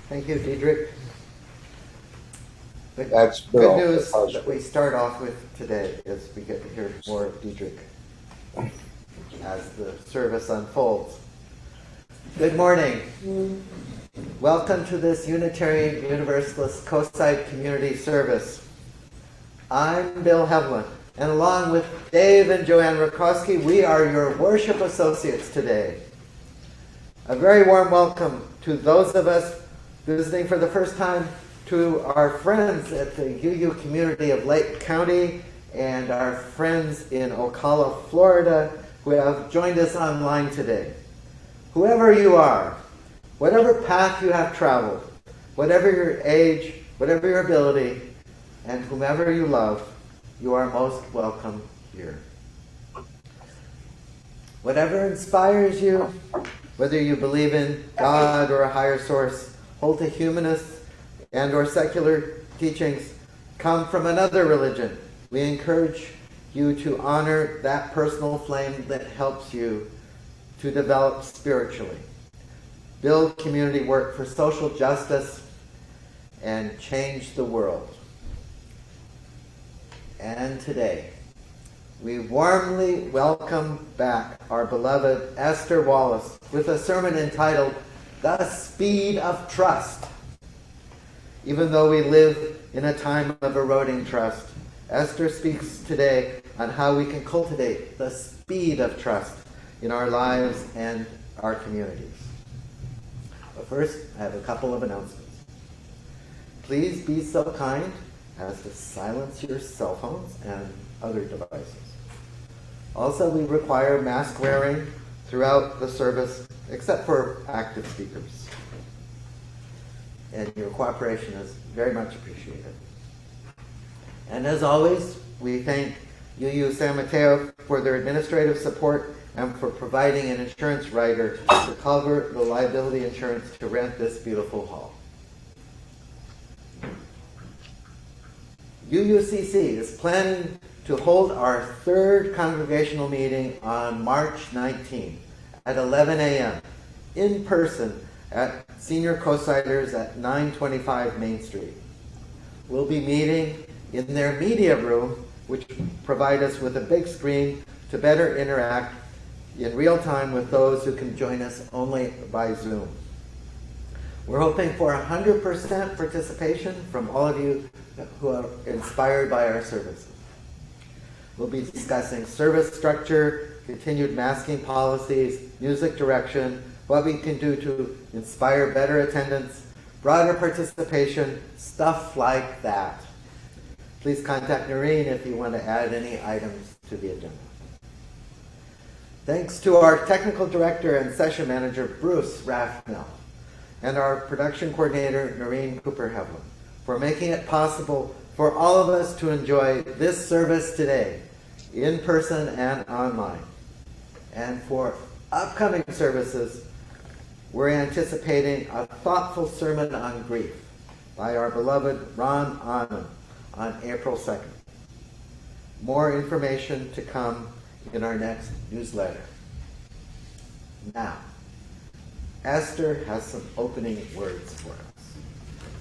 Thank you, Diedrich. The That's good news that we start off with today is we get to hear more of Diedrich as the service unfolds. Good morning. Welcome to this Unitarian Universalist Co-Site Community Service. I'm Bill Hevlin, and along with Dave and Joanne Rakowski, we are your worship associates today. A very warm welcome to those of us visiting for the first time, to our friends at the UU community of Lake County and our friends in Ocala, Florida, who have joined us online today. Whoever you are, whatever path you have traveled, whatever your age, whatever your ability, and whomever you love, you are most welcome here. Whatever inspires you, whether you believe in God or a higher source, hold to humanist and or secular teachings, come from another religion, we encourage you to honor that personal flame that helps you to develop spiritually, build community work for social justice, and change the world. And today, we warmly welcome back our beloved Esther Wallace with a sermon entitled, The Speed of Trust. Even though we live in a time of eroding trust, Esther speaks today on how we can cultivate the speed of trust in our lives and our communities. But first, I have a couple of announcements. Please be so kind as to silence your cell phones and other devices. Also, we require mask wearing throughout the service, except for active speakers. And your cooperation is very much appreciated. And as always, we thank UU San Mateo for their administrative support and for providing an insurance writer to cover the liability insurance to rent this beautiful hall. UUCC is planning to hold our third congregational meeting on March 19 at 11 a.m. in person at Senior Co-Siters at 925 Main Street. We'll be meeting in their media room, which provide us with a big screen to better interact in real time with those who can join us only by Zoom. We're hoping for 100% participation from all of you who are inspired by our services. We'll be discussing service structure, continued masking policies, music direction, what we can do to inspire better attendance, broader participation, stuff like that. Please contact Noreen if you want to add any items to the agenda. Thanks to our technical director and session manager, Bruce Raffnell, and our production coordinator, Noreen Cooper-Hevlin, for making it possible for all of us to enjoy this service today, in person and online. And for upcoming services, we're anticipating a thoughtful sermon on grief by our beloved Ron Anand on April 2nd. More information to come in our next newsletter. Now, Esther has some opening words for us.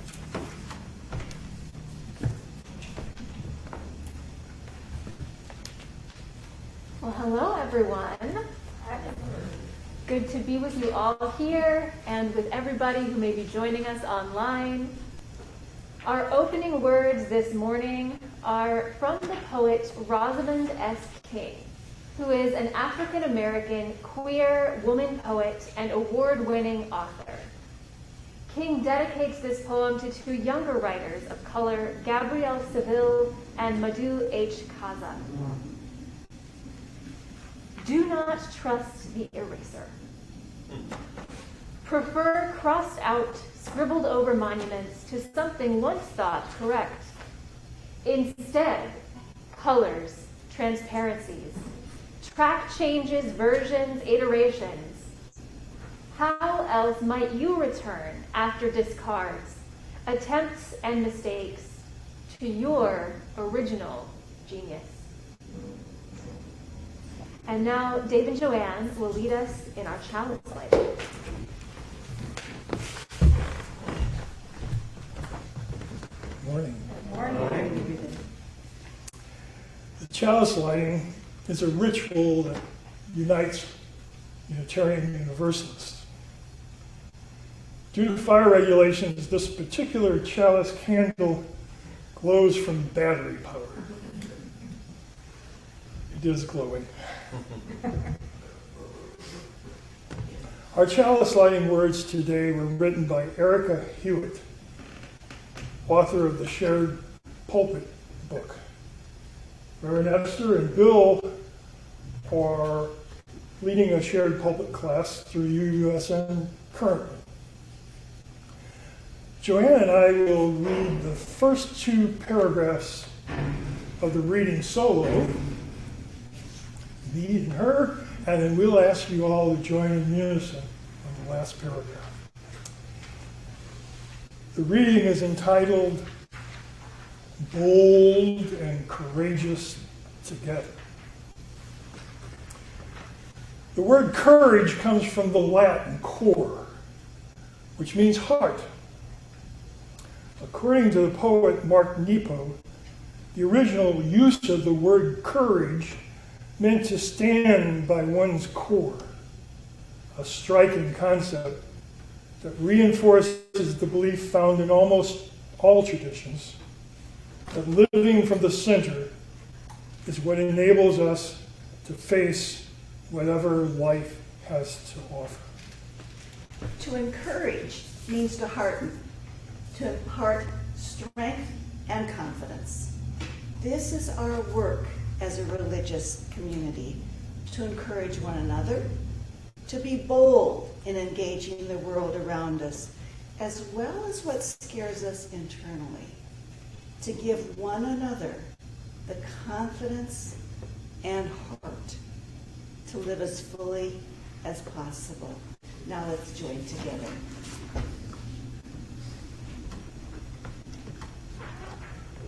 Well, hello, everyone. Good to be with you all here and with everybody who may be joining us online. Our opening words this morning are from the poet Rosamund S. King, who is an African-American queer woman poet and award-winning author. King dedicates this poem to two younger writers of color, Gabrielle Seville and Madhu H. Kaza. Do not trust the eraser. Prefer crossed out, scribbled over monuments to something once thought correct. Instead, colors, transparencies, track changes, versions, iterations. How else might you return after discards, attempts and mistakes to your original genius? And now Dave and Joanne will lead us in our chalice lighting. Morning. Morning. The chalice lighting is a ritual that unites Unitarian Universalists. Due to fire regulations, this particular chalice candle glows from battery power. It is glowing. Our chalice lighting words today were written by Erica Hewitt, author of the Shared Pulpit book. Reverend Esther and Bill are leading a shared pulpit class through UUSN currently. Joanne and I will read the first two paragraphs of the reading solo, me and her, and then we'll ask you all to join in unison on the last paragraph. The reading is entitled Bold and Courageous Together. The word courage comes from the Latin cor, which means heart. According to the poet Mark Nepo, the original use of the word courage meant to stand by one's core, a striking concept that reinforces the belief found in almost all traditions that living from the center is what enables us to face whatever life has to offer. To encourage means to hearten, to impart strength and confidence. This is our work as a religious community, to encourage one another, to be bold in engaging the world around us, as well as what scares us internally, to give one another the confidence and heart to live as fully as possible. Now let's join together.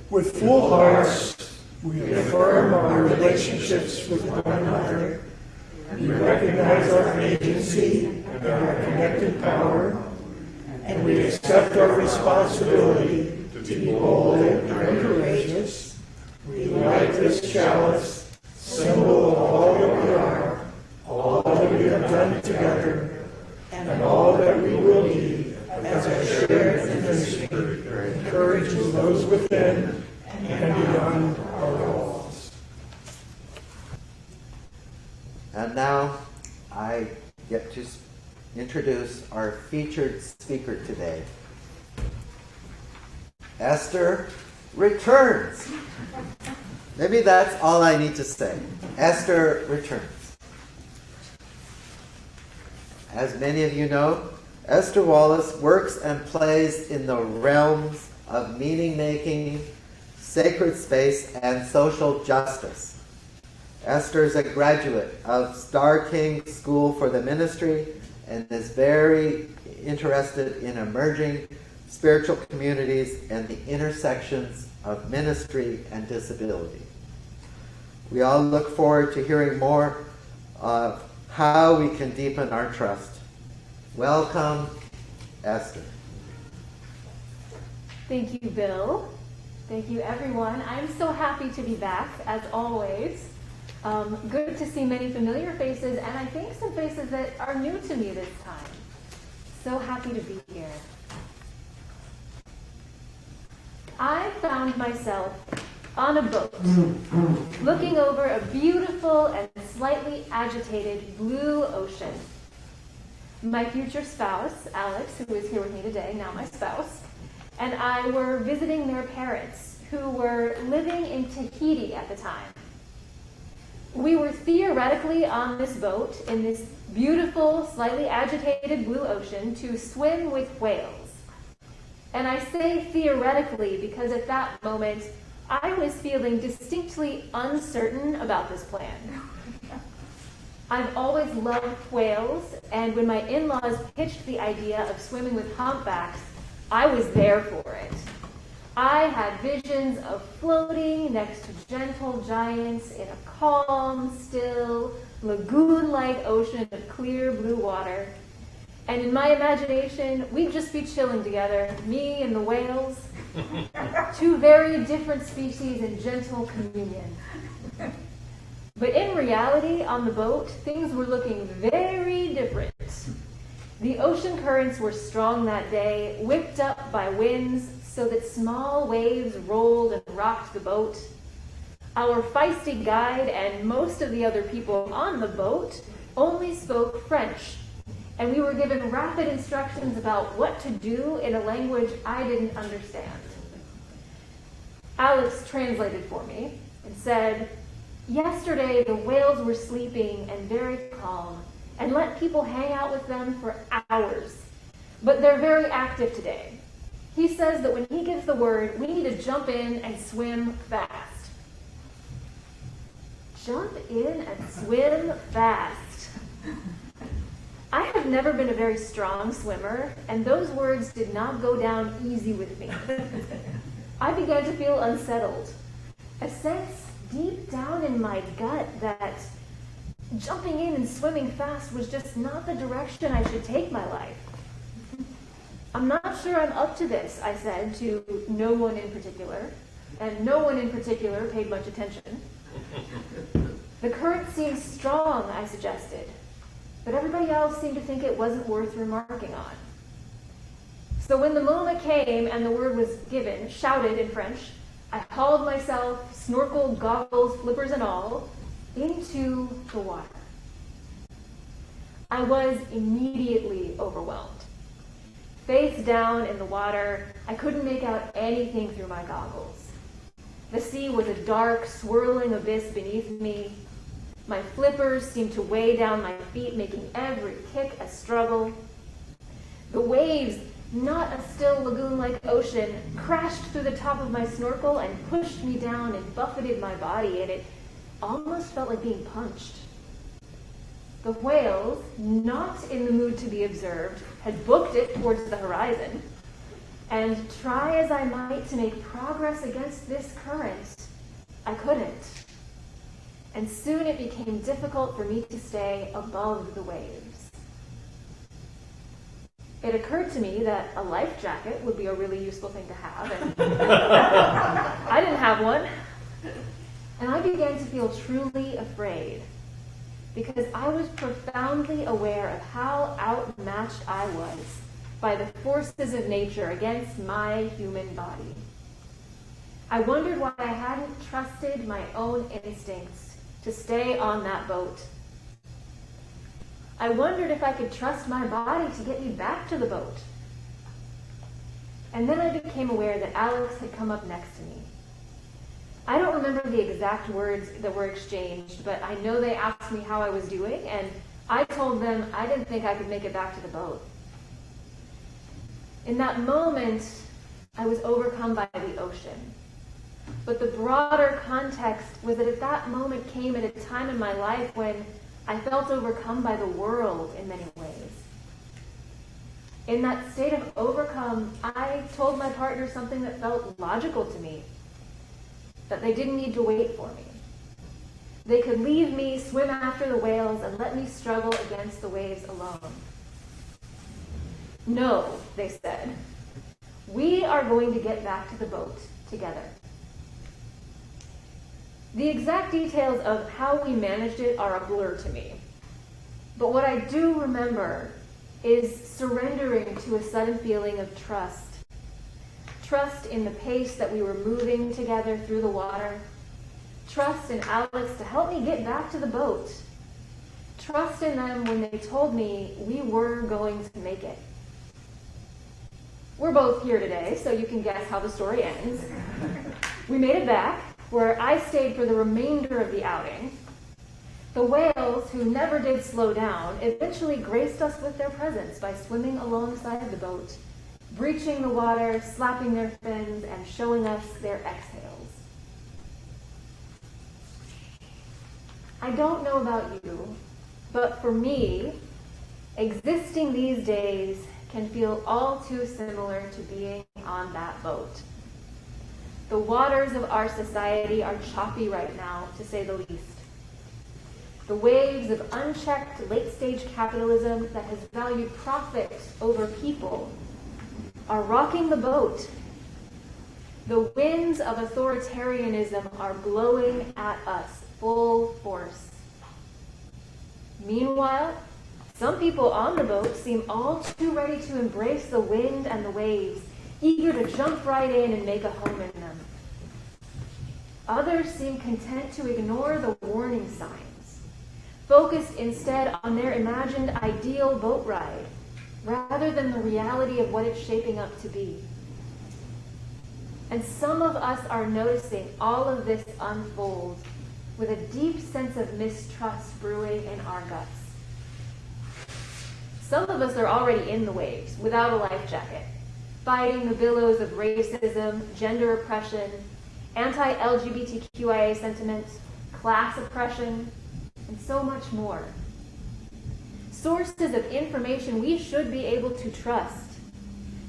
With full hearts, we affirm our relationships with one another. We recognize our agency and our connected power, and we accept our responsibility to be bold and courageous. We light this chalice, symbol of all that we are, all that we have done together, and all that we will be as our shared ministry encourages those within and beyond our walls. And now I get to introduce our featured speaker today. Esther returns. Maybe that's all I need to say. Esther returns. As many of you know, Esther Wallace works and plays in the realms of meaning-making, sacred space, and social justice. Esther is a graduate of Star King School for the Ministry and is very interested in emerging spiritual communities and the intersections of ministry and disability. We all look forward to hearing more of how we can deepen our trust. Welcome, Esther. Thank you, Bill. Thank you, everyone. I'm so happy to be back, as always. Good to see many familiar faces, and I think some faces that are new to me this time. So happy to be here. I found myself on a boat, looking over a beautiful and slightly agitated blue ocean. My future spouse, Alex, who is here with me today, now my spouse, and I were visiting their parents, who were living in Tahiti at the time. We were theoretically on this boat in this beautiful, slightly agitated blue ocean to swim with whales. And I say theoretically because at that moment, I was feeling distinctly uncertain about this plan. I've always loved whales, and when my in-laws pitched the idea of swimming with humpbacks, I was there for it. I had visions of floating next to gentle giants in a calm, still, lagoon-like ocean of clear blue water. And in my imagination, we'd just be chilling together, me and the whales, two very different species in gentle communion. But in reality, on the boat, things were looking very different. The ocean currents were strong that day, whipped up by winds so that small waves rolled and rocked the boat. Our feisty guide and most of the other people on the boat only spoke French, and we were given rapid instructions about what to do in a language I didn't understand. Alex translated for me and said, "Yesterday the whales were sleeping and very calm, and let people hang out with them for hours. But they're very active today. He says that when he gives the word, we need to jump in and swim fast." Jump in and swim fast. I have never been a very strong swimmer, and those words did not go down easy with me. I began to feel unsettled, a sense deep down in my gut that jumping in and swimming fast was just not the direction I should take my life. "I'm not sure I'm up to this," I said to no one in particular, and no one in particular paid much attention. "The current seems strong," I suggested, but everybody else seemed to think it wasn't worth remarking on. So when the moment came and the word was given, shouted in French, I hauled myself, snorkel, goggles, flippers and all, into the water. I was immediately overwhelmed. Face down in the water, I couldn't make out anything through my goggles. The sea was a dark, swirling abyss beneath me. My flippers seemed to weigh down my feet, making every kick a struggle. The waves, not a still lagoon-like ocean, crashed through the top of my snorkel and pushed me down and buffeted my body, and it almost felt like being punched. The whales, not in the mood to be observed, had booked it towards the horizon, and try as I might to make progress against this current, I couldn't. And soon it became difficult for me to stay above the waves. It occurred to me that a life jacket would be a really useful thing to have, and I didn't have one. And I began to feel truly afraid, because I was profoundly aware of how outmatched I was by the forces of nature against my human body. I wondered why I hadn't trusted my own instincts to stay on that boat. I wondered if I could trust my body to get me back to the boat. And then I became aware that Alex had come up next to me. I don't remember the exact words that were exchanged, but I know they asked me how I was doing, and I told them I didn't think I could make it back to the boat. In that moment, I was overcome by the ocean. But the broader context was that at that moment came at a time in my life when I felt overcome by the world in many ways. In that state of overcome, I told my partner something that felt logical to me, that they didn't need to wait for me. They could leave me, swim after the whales, and let me struggle against the waves alone. No, they said. We are going to get back to the boat together. The exact details of how we managed it are a blur to me. But what I do remember is surrendering to a sudden feeling of trust. Trust in the pace that we were moving together through the water. Trust in Alex to help me get back to the boat. Trust in them when they told me we were going to make it. We're both here today, so you can guess how the story ends. We made it back, where I stayed for the remainder of the outing. The whales, who never did slow down, eventually graced us with their presence by swimming alongside the boat, breaching the water, slapping their fins, and showing us their exhales. I don't know about you, but for me, existing these days can feel all too similar to being on that boat. The waters of our society are choppy right now, to say the least. The waves of unchecked late-stage capitalism that has valued profit over people are rocking the boat. The winds of authoritarianism are blowing at us full force. Meanwhile, some people on the boat seem all too ready to embrace the wind and the waves, eager to jump right in and make a home in them. Others seem content to ignore the warning signs, focused instead on their imagined ideal boat ride, rather than the reality of what it's shaping up to be. And some of us are noticing all of this unfold with a deep sense of mistrust brewing in our guts. Some of us are already in the waves without a life jacket, fighting the billows of racism, gender oppression, anti-LGBTQIA sentiment, class oppression, and so much more. Sources of information we should be able to trust,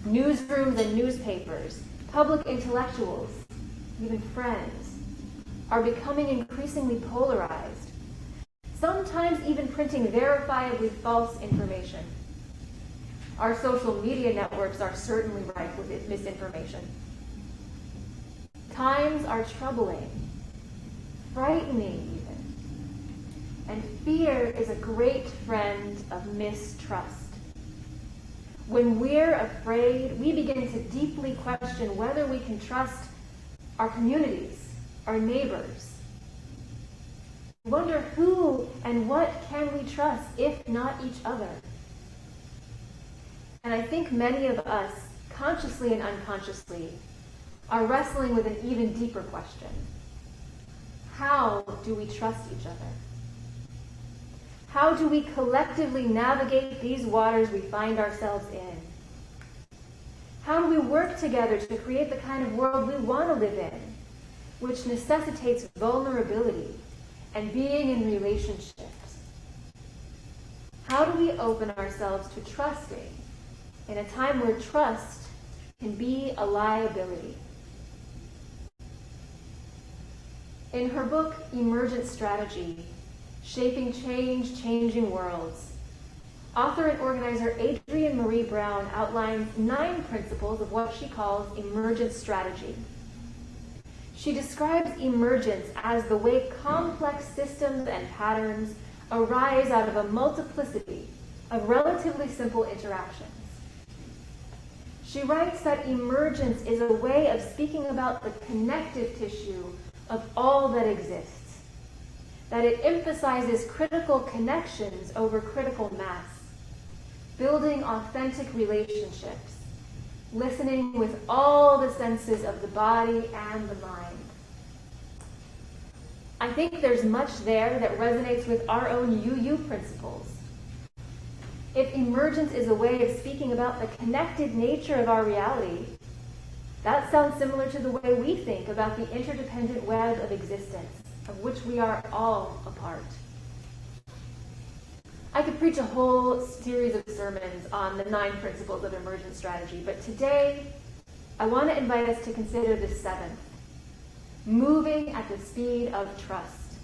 newsrooms and newspapers, public intellectuals, even friends, are becoming increasingly polarized, sometimes even printing verifiably false information. Our social media networks are certainly rife with misinformation. Times are troubling, frightening even, and fear is a great friend of mistrust. When we're afraid, we begin to deeply question whether we can trust our communities, our neighbors. Wonder who and what can we trust if not each other? And I think many of us, consciously and unconsciously, are wrestling with an even deeper question. How do we trust each other? How do we collectively navigate these waters we find ourselves in? How do we work together to create the kind of world we want to live in, which necessitates vulnerability and being in relationships? How do we open ourselves to trusting in a time where trust can be a liability? In her book, Emergent Strategy, Shaping Change, Changing Worlds, author and organizer Adrienne Marie Brown outlines 9 principles of what she calls emergent strategy. She describes emergence as the way complex systems and patterns arise out of a multiplicity of relatively simple interactions. She writes that emergence is a way of speaking about the connective tissue of all that exists, that it emphasizes critical connections over critical mass, building authentic relationships, listening with all the senses of the body and the mind. I think there's much there that resonates with our own UU principles, if emergence is a way of speaking about the connected nature of our reality, that sounds similar to the way we think about the interdependent web of existence, of which we are all a part. I could preach a whole series of sermons on the 9 principles of emergent strategy, but today I want to invite us to consider the 7th, moving at the speed of trust.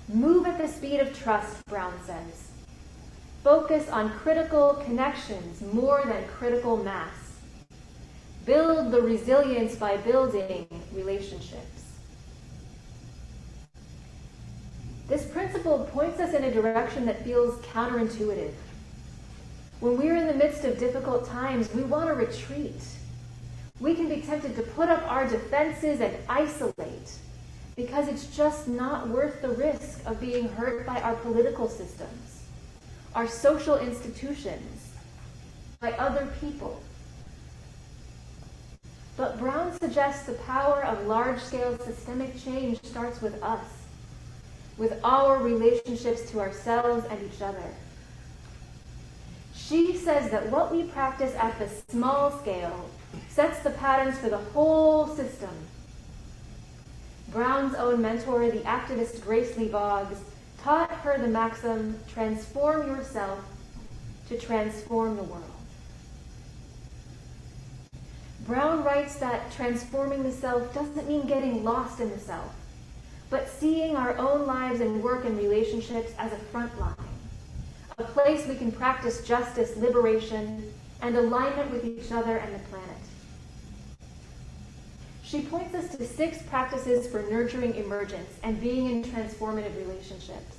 Move at the speed of trust, Brown says. Focus on critical connections more than critical mass. Build the resilience by building relationships. This principle points us in a direction that feels counterintuitive. When we're in the midst of difficult times, we want to retreat. We can be tempted to put up our defenses and isolate because it's just not worth the risk of being hurt by our political systems, our social institutions, by other people. But Brown suggests the power of large-scale systemic change starts with us, with our relationships to ourselves and each other. She says that what we practice at the small scale sets the patterns for the whole system. Brown's own mentor, the activist Grace Lee Boggs, taught her the maxim, transform yourself to transform the world. Brown writes that transforming the self doesn't mean getting lost in the self, but seeing our own lives and work and relationships as a front line, a place we can practice justice, liberation, and alignment with each other and the planet. She points us to 6 practices for nurturing emergence and being in transformative relationships.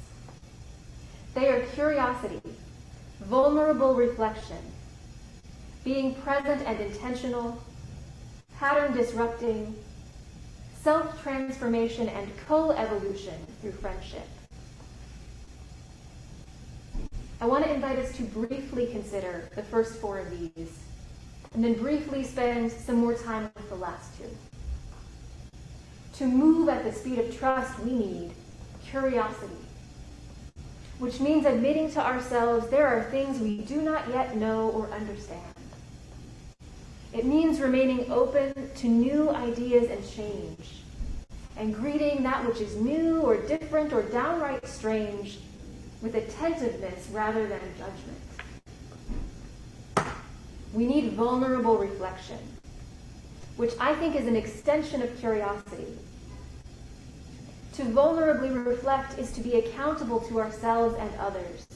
They are curiosity, vulnerable reflection, being present and intentional, pattern disrupting, self-transformation, and co-evolution through friendship. I want to invite us to briefly consider the first 4 of these, and then briefly spend some more time with the last 2. To move at the speed of trust, we need curiosity, which means admitting to ourselves there are things we do not yet know or understand. It means remaining open to new ideas and change, and greeting that which is new or different or downright strange with attentiveness rather than judgment. We need vulnerable reflection, which I think is an extension of curiosity. To vulnerably reflect is to be accountable to ourselves and others,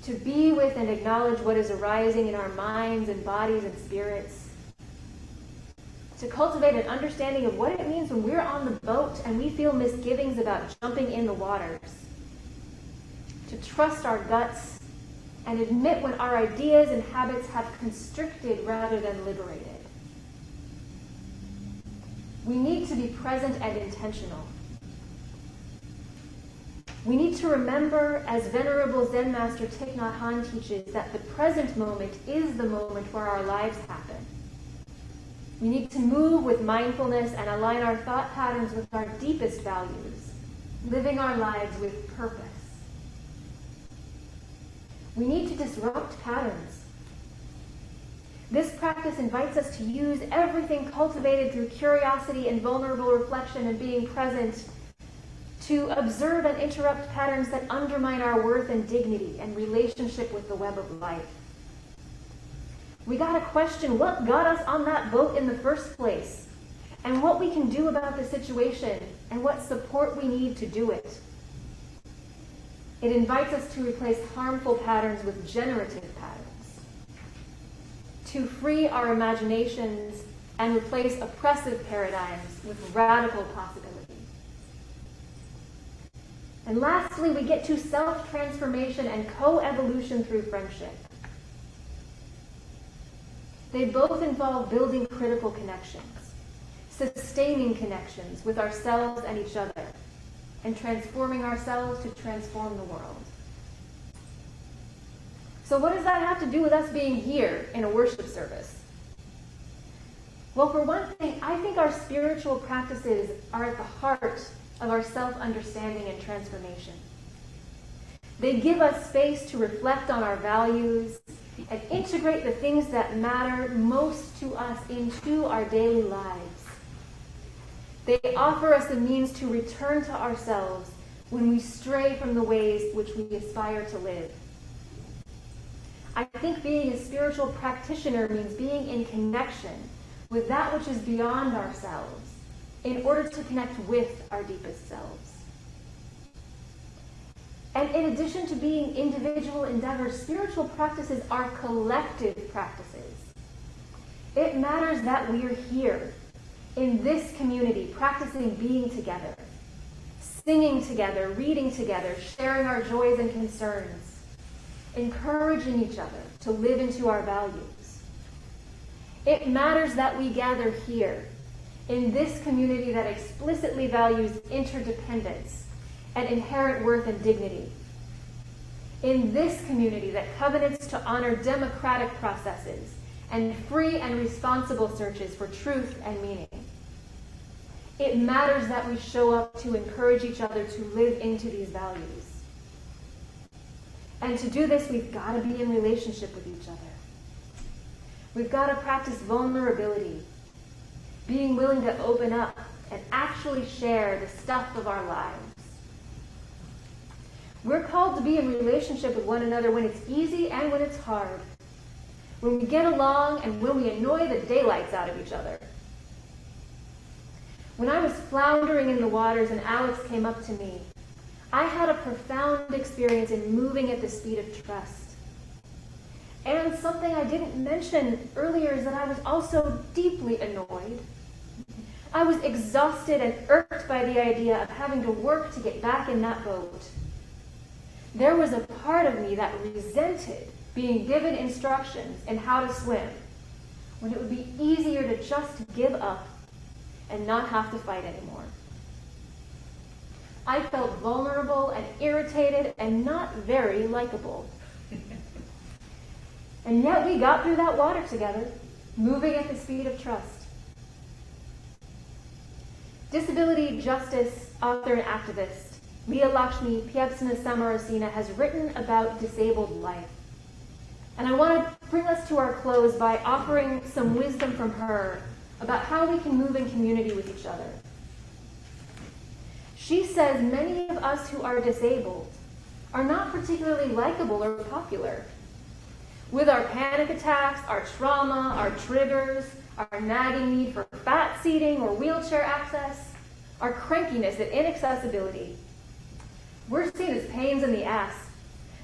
to be with and acknowledge what is arising in our minds and bodies and spirits, to cultivate an understanding of what it means when we're on the boat and we feel misgivings about jumping in the waters, to trust our guts and admit when our ideas and habits have constricted rather than liberated. We need to be present and intentional. We need to remember, as Venerable Zen Master Thich Nhat Hanh teaches, that the present moment is the moment where our lives happen. We need to move with mindfulness and align our thought patterns with our deepest values, living our lives with purpose. We need to disrupt patterns. This practice invites us to use everything cultivated through curiosity and vulnerable reflection and being present to observe and interrupt patterns that undermine our worth and dignity and relationship with the web of life. We got to question what got us on that boat in the first place, and what we can do about the situation, and what support we need to do it. It invites us to replace harmful patterns with generative patterns, to free our imaginations and replace oppressive paradigms with radical possibilities. And lastly, we get to self-transformation and co-evolution through friendship. They both involve building critical connections, sustaining connections with ourselves and each other, and transforming ourselves to transform the world. So what does that have to do with us being here in a worship service? Well, for one thing, I think our spiritual practices are at the heart of our self-understanding and transformation. They give us space to reflect on our values and integrate the things that matter most to us into our daily lives. They offer us the means to return to ourselves when we stray from the ways which we aspire to live. I think being a spiritual practitioner means being in connection with that which is beyond ourselves in order to connect with our deepest selves. And in addition to being individual endeavors, spiritual practices are collective practices. It matters that we're here in this community, practicing being together, singing together, reading together, sharing our joys and concerns, encouraging each other to live into our values. It matters that we gather here in this community that explicitly values interdependence and inherent worth and dignity. In this community that covenants to honor democratic processes and free and responsible searches for truth and meaning. It matters that we show up to encourage each other to live into these values. And to do this, we've got to be in relationship with each other. We've got to practice vulnerability, being willing to open up and actually share the stuff of our lives. We're called to be in relationship with one another when it's easy and when it's hard, when we get along and when we annoy the daylights out of each other. When I was floundering in the waters and Alex came up to me, I had a profound experience in moving at the speed of trust. And something I didn't mention earlier is that I was also deeply annoyed. I was exhausted and irked by the idea of having to work to get back in that boat. There was a part of me that resented being given instructions in how to swim, when it would be easier to just give up and not have to fight anymore. I felt vulnerable and irritated and not very likable. And yet we got through that water together, moving at the speed of trust. Disability justice author and activist Leah Lakshmi Piepsina Samarasina has written about disabled life. And I want to bring us to our close by offering some wisdom from her about how we can move in community with each other. She says many of us who are disabled are not particularly likable or popular. With our panic attacks, our trauma, our triggers, our nagging need for fat seating or wheelchair access, our crankiness and inaccessibility, we're seen as pains in the ass,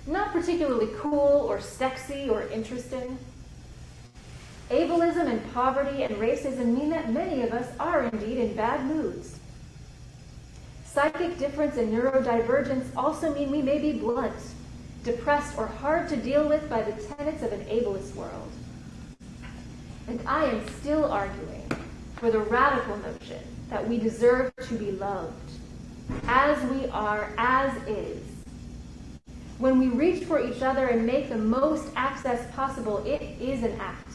not particularly cool or sexy or interesting. Ableism and poverty and racism mean that many of us are indeed in bad moods. Psychic difference and neurodivergence also mean we may be blunt, depressed, or hard to deal with by the tenets of an ableist world. And I am still arguing for the radical notion that we deserve to be loved, as we are, as is. When we reach for each other and make the most access possible, it is an act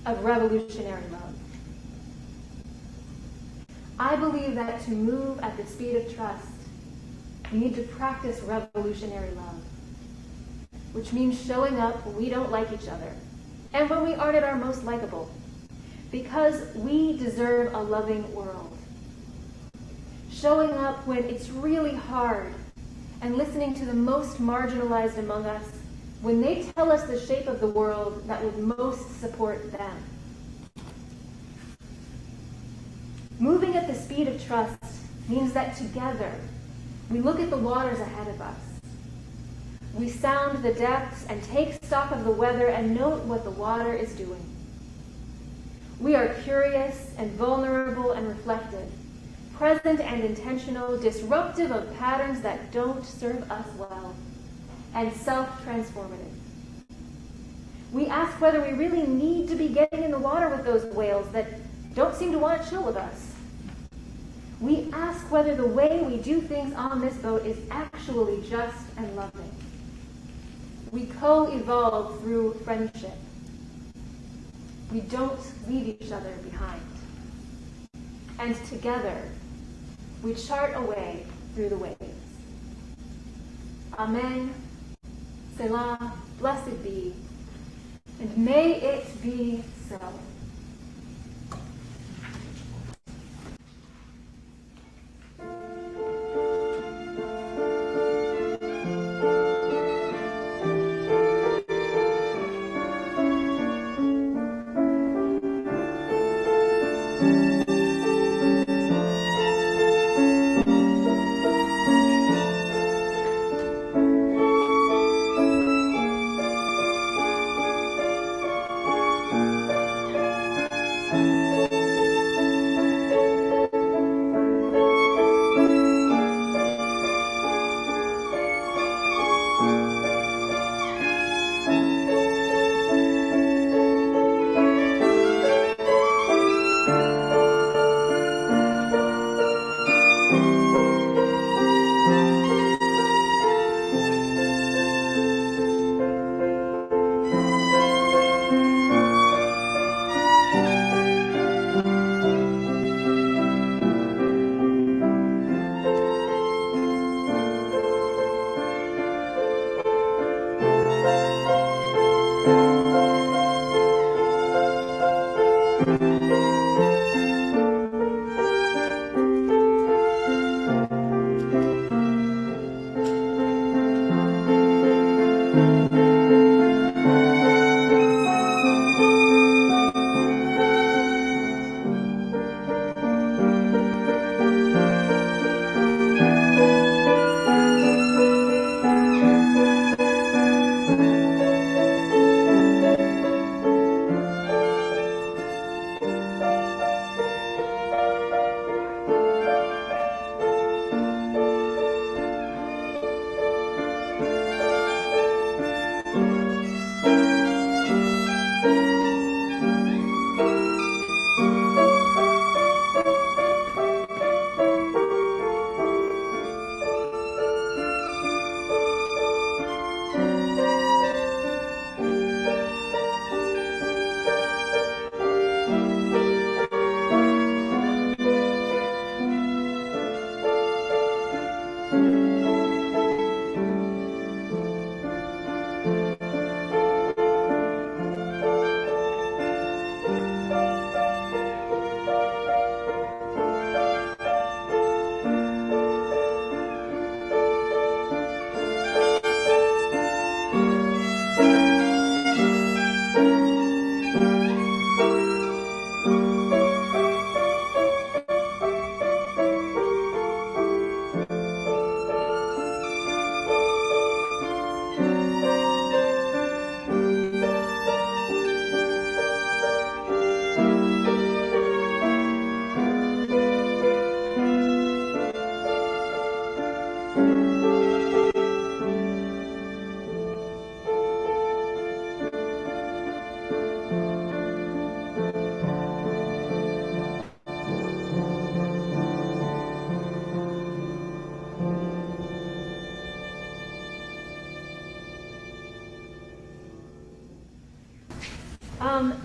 of revolutionary love. I believe that to move at the speed of trust, we need to practice revolutionary love, which means showing up when we don't like each other and when we aren't at our most likable, because we deserve a loving world. Showing up when it's really hard and listening to the most marginalized among us when they tell us the shape of the world that would most support them. Moving at the speed of trust means that together we look at the waters ahead of us. We sound the depths and take stock of the weather and note what the water is doing. We are curious and vulnerable and reflective, present and intentional, disruptive of patterns that don't serve us well, and self-transformative. We ask whether we really need to be getting in the water with those whales that don't seem to want to chill with us. We ask whether the way we do things on this boat is actually just and loving. We co-evolve through friendship. We don't leave each other behind. And together, we chart a way through the waves. Amen, Selah, blessed be. And may it be so.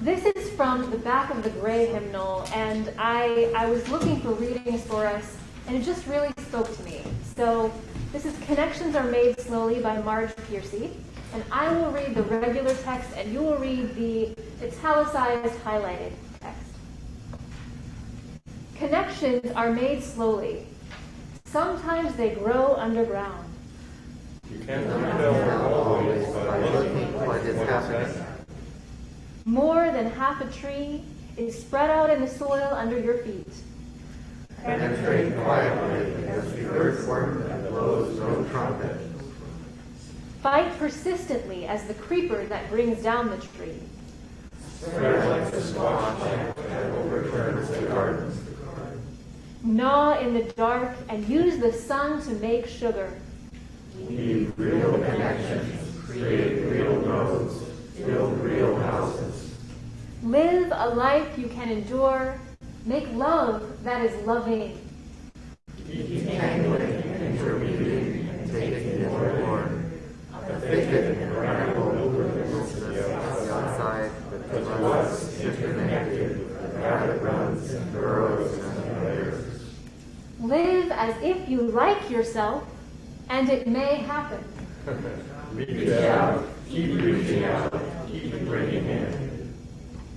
This is from the back of the gray hymnal, and I was looking for readings for us, and it just really spoke to me. So this is Connections Are Made Slowly by Marge Piercy, and I will read the regular text, and you will read the italicized, highlighted text. Connections are made slowly. Sometimes they grow underground. You can't tell always by looking what is happening. More than half a tree is spread out in the soil under your feet. Penetrate quietly as the earthworm that blows no trumpet. Fight persistently as the creeper that brings down the tree. Spread like the squash plant that overturns the garden. Gnaw in the dark and use the sun to make sugar. Weave real connections, create real roads, build real houses. Live a life you can endure. Make love that is loving. Detangling, interweaving, and taking more. The thicket and ramble wilderness the outside, but to us interconnected with the rabbit runs and burrows and layers. Live as if you like yourself, and it may happen. reach out, keep reaching out, keep bringing in.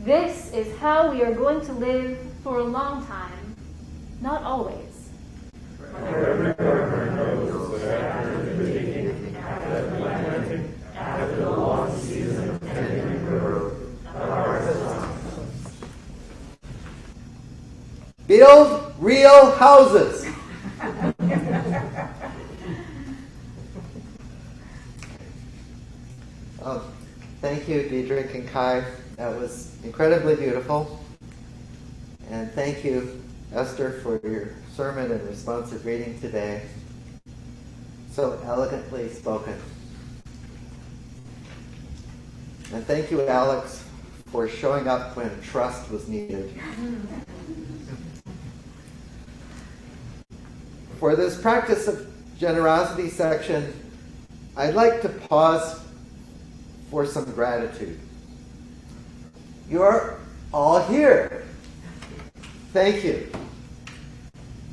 This is how we are going to live for a long time, not always. For every gardener knows that after the digging, after the planting, after the long season of tending and growth, the harvest comes. Build real houses. Thank you, Diedrich and Kai. That was incredibly beautiful. And thank you, Esther, for your sermon and responsive reading today. So elegantly spoken. And thank you, Alex, for showing up when trust was needed. For this practice of generosity section, I'd like to pause for some gratitude. You're all here. Thank you.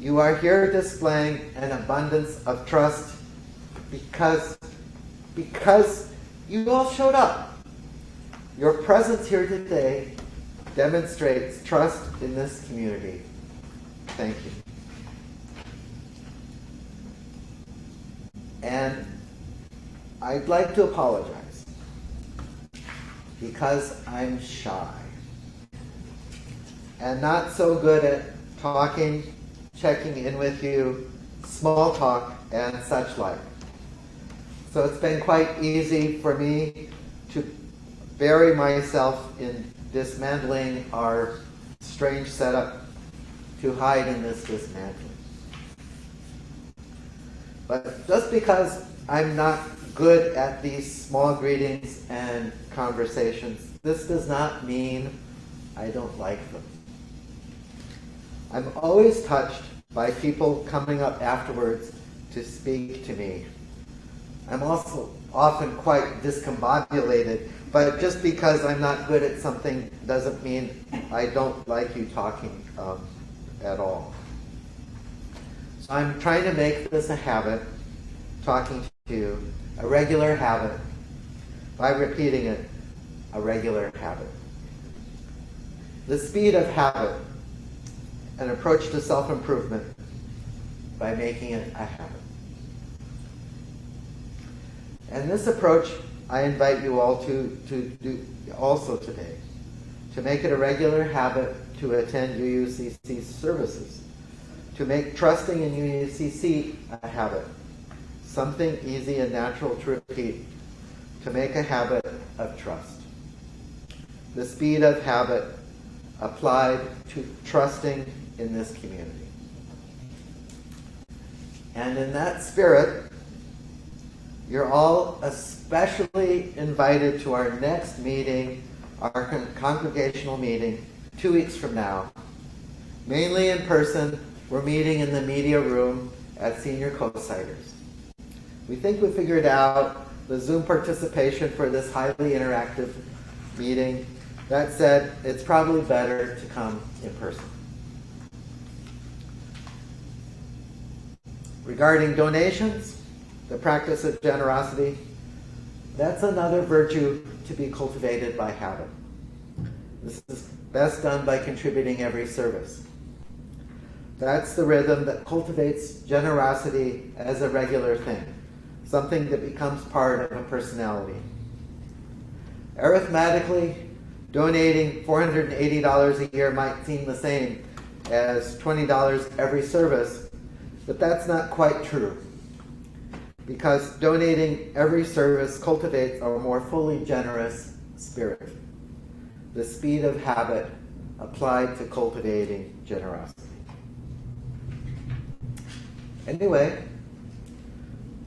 You are here displaying an abundance of trust because you all showed up. Your presence here today demonstrates trust in this community. Thank you. And I'd like to apologize because I'm shy and not so good at talking, checking in with you, small talk, and such like. So it's been quite easy for me to bury myself in dismantling our strange setup, to hide in this dismantling. But just because I'm not good at these small greetings and conversations, this does not mean I don't like them. I'm always touched by people coming up afterwards to speak to me. I'm also often quite discombobulated, but just because I'm not good at something doesn't mean I don't like you talking at all. So I'm trying to make this a habit, talking to you, a regular habit, by repeating it, a regular habit. The speed of habit, an approach to self-improvement by making it a habit. And this approach, I invite you all to do also today, to make it a regular habit to attend UUCC services, to make trusting in UUCC a habit, something easy and natural to repeat, to make a habit of trust. The speed of habit applied to trusting in this community. And in that spirit, you're all especially invited to our next meeting, our congregational meeting, 2 weeks from now. Mainly in person, we're meeting in the media room at Senior Co-Siders. We think we figured out the Zoom participation for this highly interactive meeting. That said, it's probably better to come in person. Regarding donations, the practice of generosity, that's another virtue to be cultivated by habit. This is best done by contributing every service. That's the rhythm that cultivates generosity as a regular thing, something that becomes part of a personality. Arithmetically, donating $480 a year might seem the same as $20 every service, but that's not quite true, because donating every service cultivates a more fully generous spirit, the speed of habit applied to cultivating generosity. Anyway,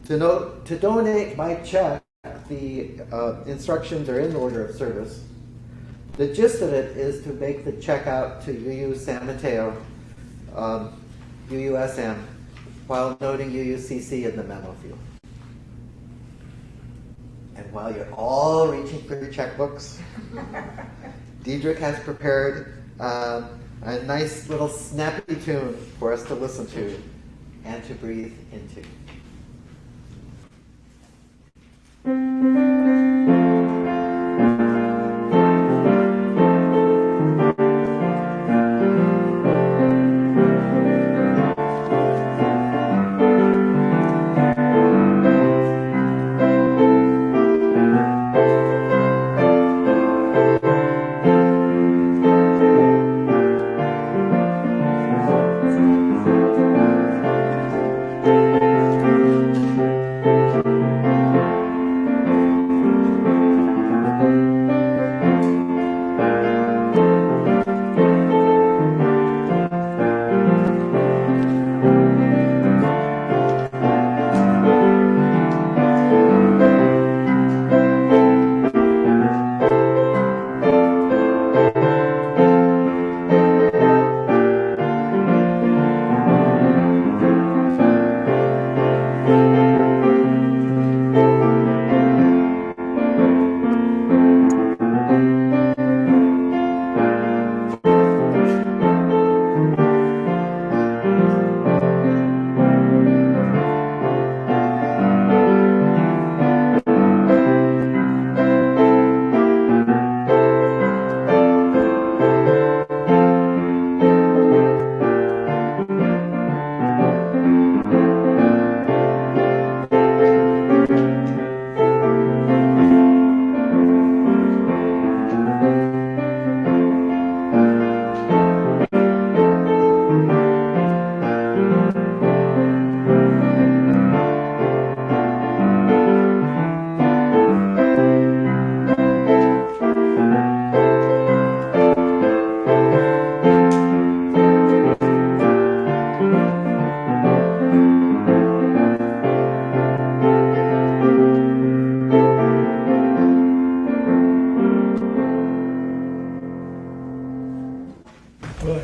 to donate by check, the instructions are in order of service. The gist of it is to make the check out to UU San Mateo, UUSM, while noting UUCC in the memo field. And while you're all reaching for your checkbooks, Diedrich has prepared a nice little snappy tune for us to listen to and to breathe into.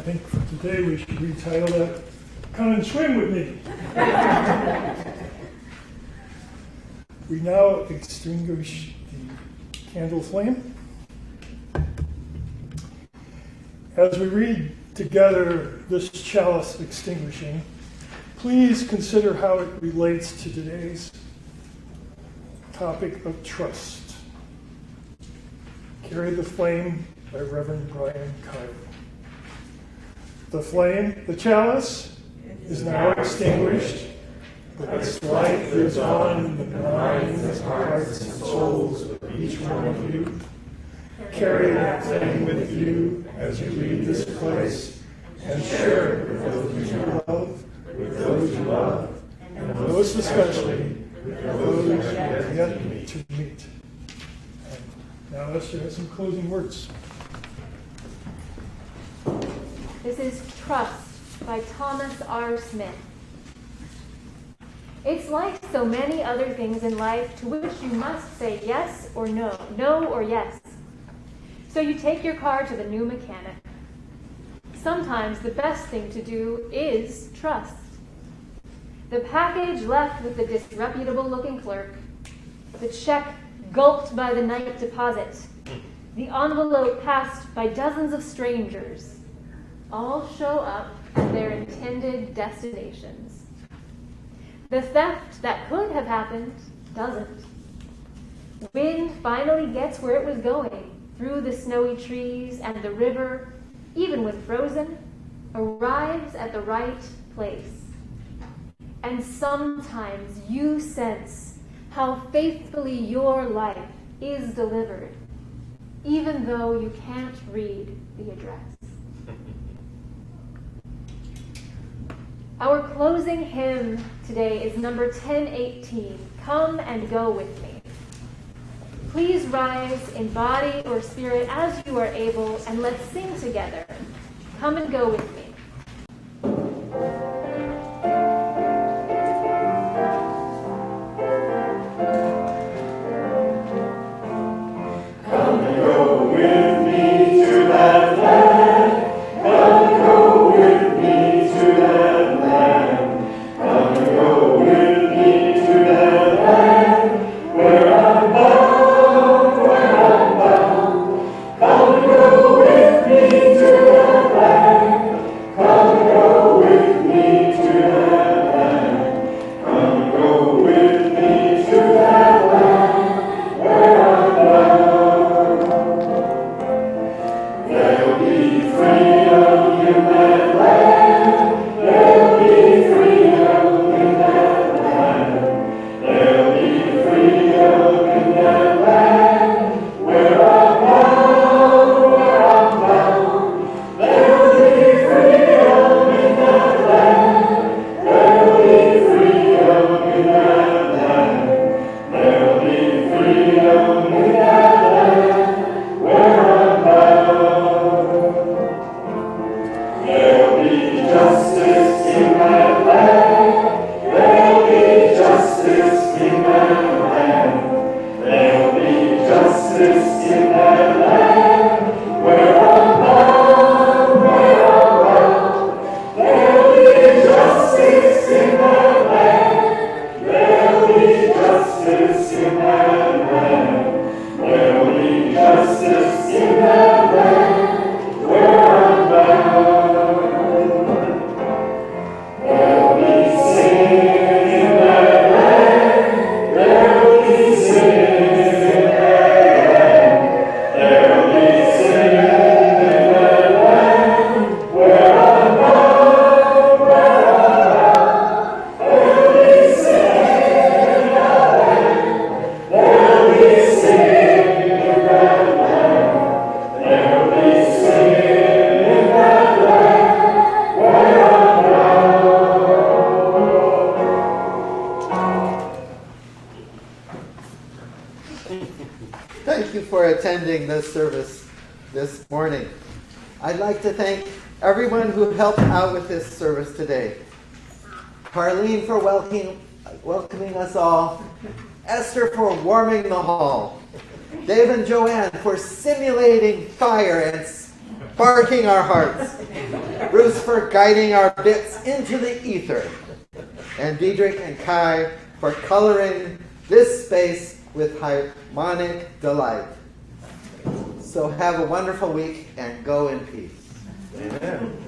think for today we should retitle that, "Come and Swim with Me." We now extinguish the candle flame. As we read together this chalice extinguishing, please consider how it relates to today's topic of trust. Carry the Flame by Reverend Brian Kyle. The flame, the chalice, is now extinguished, but its light lives on in the minds, hearts, and souls of each one of you. Carry that flame with you as you leave this place, and share it with those you love, and most especially with those you have yet to meet. And now Esther has some closing words. This is Trust by Thomas R. Smith. It's like so many other things in life to which you must say yes or no, no or yes. So you take your car to the new mechanic. Sometimes the best thing to do is trust. The package left with the disreputable-looking clerk, the check gulped by the night deposit, the envelope passed by dozens of strangers, all show up at their intended destinations. The theft that could have happened doesn't. Wind finally gets where it was going, through the snowy trees, and the river, even when frozen, arrives at the right place. And sometimes you sense how faithfully your life is delivered, even though you can't read the address. Our closing hymn today is number 1018, Come and Go With Me. Please rise in body or spirit as you are able, and let's sing together. Come and go with me. Attending this service this morning. I'd like to thank everyone who helped out with this service today. Carlene for welcoming us all. Esther for warming the hall. Dave and Joanne for simulating fire and sparking our hearts. Bruce for guiding our bits into the ether, and Diedrich and Kai for coloring this space with harmonic delight. So have a wonderful week and go in peace. Amen.